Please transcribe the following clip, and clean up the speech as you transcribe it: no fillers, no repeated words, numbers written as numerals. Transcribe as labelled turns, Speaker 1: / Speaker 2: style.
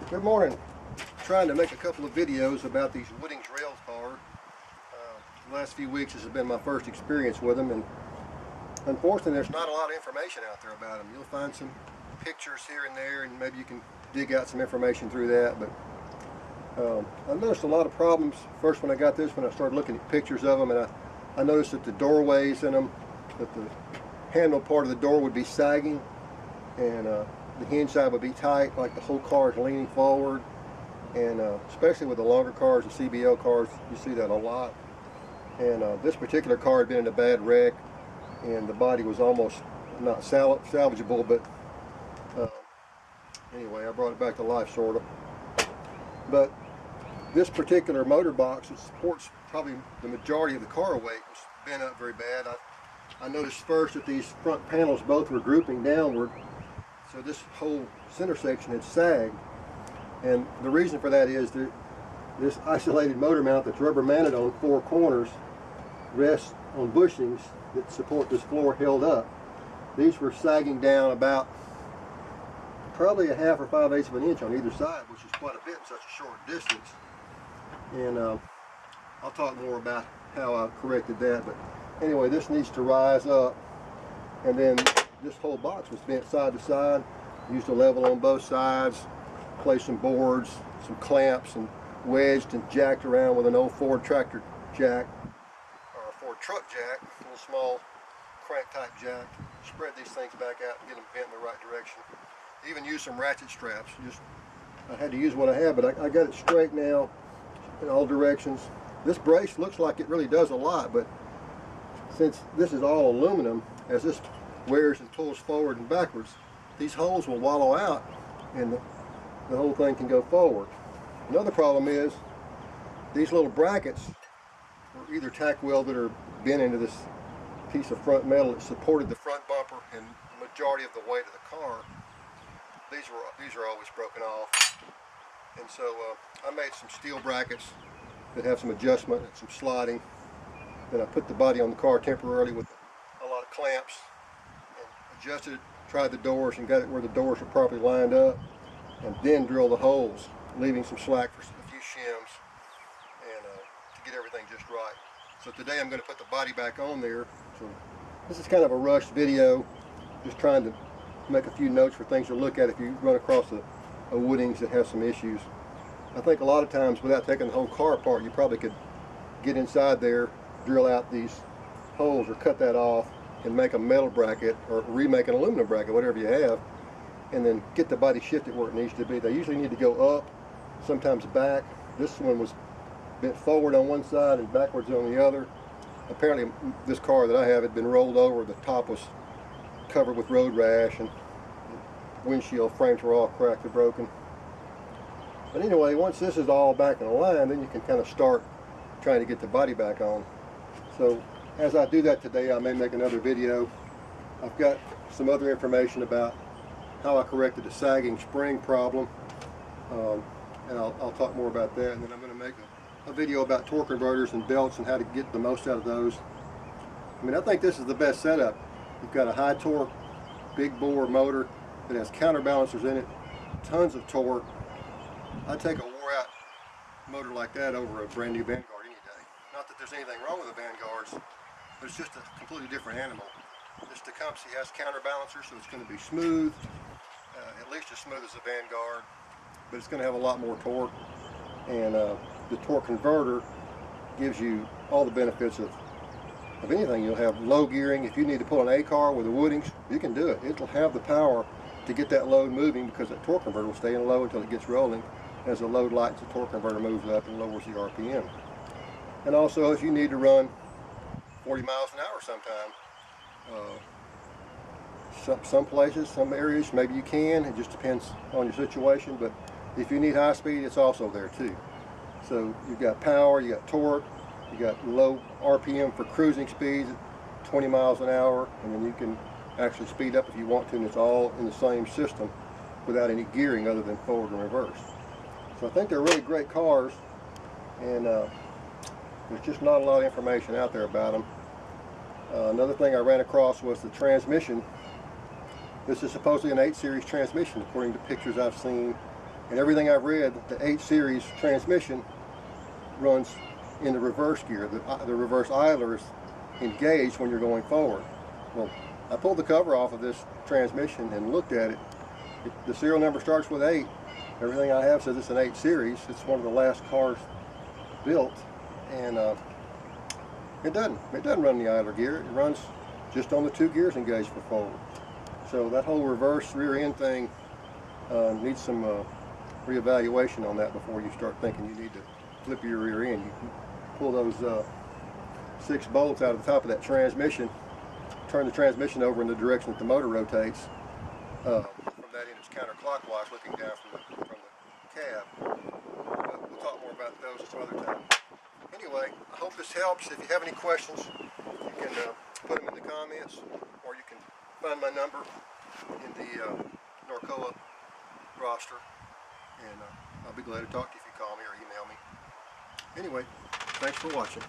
Speaker 1: Good morning. Trying to make a couple of videos about these Woodings rail cars. The last few weeks this has been my first experience with them, and unfortunately there's not a lot of information out there about them. You'll find some pictures here and there, and maybe you can dig out some information through that, but I noticed a lot of problems first when I got this, when I started looking at pictures of them, and I noticed that the doorways in them, that the handle part of the door would be sagging, and the hinge side would be tight, like the whole car is leaning forward. And especially with the longer cars, the CBL cars, you see that a lot. And this particular car had been in a bad wreck, and the body was almost not salvageable, but anyway, I brought it back to life, sort of. But this particular motor box, it supports probably the majority of the car weight, was bent up very bad. I noticed first that these front panels both were drooping downward, so this whole center section had sagged. And the reason for that is that this isolated motor mount that's rubber mounted on four corners rests on bushings that support this floor held up. These were sagging down about probably a half or 5/8 of an inch on either side, which is quite a bit in such a short distance. And I'll talk more about how I corrected that. But anyway, this needs to rise up, and then this whole box was bent side to side. Used a level on both sides, placed some boards, some clamps, and wedged and jacked around with an old Ford tractor jack, or a Ford truck jack, a little small crank type jack. Spread these things back out and get them bent in the right direction. Even used some ratchet straps. I had to use what I had, but I got it straight now in all directions. This brace looks like it really does a lot, but since this is all aluminum, as this wears and pulls forward and backwards, these holes will wallow out, and the whole thing can go forward. Another problem is these little brackets were either tack welded or bent into this piece of front metal that supported the front bumper and the majority of the weight of the car. These are always broken off, and so I made some steel brackets that have some adjustment and some sliding. Then I put the body on the car temporarily with a lot of clamps and adjusted it, tried the doors and got it where the doors were properly lined up, and then drill the holes, leaving some slack for a few shims, and to get everything just right. So today I'm going to put the body back on there. So this is kind of a rushed video, just trying to make a few notes for things to look at if you run across a Woodings that has some issues. I think a lot of times without taking the whole car apart, you probably could get inside there, drill out these holes or cut that off and make a metal bracket or remake an aluminum bracket, whatever you have, and then get the body shifted where it needs to be. They usually need to go up, sometimes back. This one was bent forward on one side and backwards on the other. Apparently this car that I have had been rolled over. The top was covered with road rash, and the windshield frames were all cracked and broken. But anyway, once this is all back in line, then you can kind of start trying to get the body back on. So as I do that today, I may make another video. I've got some other information about how I corrected the sagging spring problem, and I'll talk more about that. And then I'm going to make a video about torque converters and belts and how to get the most out of those. I mean, I think this is the best setup. You've got a high torque, big bore motor that has counterbalancers in it, tons of torque. I'd take a wore out motor like that over a brand new Vanguard any day. Not that there's anything wrong with the Vanguards, but it's just a completely different animal. This Tecumseh has counterbalancers, so it's going to be smooth, at least as smooth as the Vanguard, but it's going to have a lot more torque. And the torque converter gives you all the benefits of anything. You'll have low gearing. If you need to pull an A car with a Woodings, you can do it. It'll have the power to get that load moving, because that torque converter will stay in low until it gets rolling. As the load lightens, the torque converter moves up and lowers the RPM. And also, if you need to run 40 miles an hour sometime, some places, some areas, maybe you can. It just depends on your situation. But if you need high speed, it's also there too. So you've got power, you got torque, you got low RPM for cruising speeds at 20 miles an hour, and then you can actually speed up if you want to, and it's all in the same system without any gearing other than forward and reverse. So I think they're really great cars, and there's just not a lot of information out there about them. Another thing I ran across was the transmission. This is supposedly an 8 series transmission according to pictures I've seen. And everything I've read, the 8 series transmission runs in the reverse gear. The reverse idler is engaged when you're going forward. Well, I pulled the cover off of this transmission and looked at it. The serial number starts with 8. Everything I have says it's an 8 series. It's one of the last cars built, and it doesn't run the idler gear. It runs just on the 2 gears engaged for forward. So that whole reverse rear end thing needs some reevaluation on that before you start thinking you need to flip your rear end. You can pull those 6 bolts out of the top of that transmission, turn the transmission over in the direction that the motor rotates. From that end, it's counterclockwise, looking down from the cab. But we'll talk more about those some other time. Anyway, I hope this helps. If you have any questions, you can put them in the comments, or you can find my number in the Norcoa roster, and I'll be glad to talk to you if you call me or email me. Anyway, thanks for watching.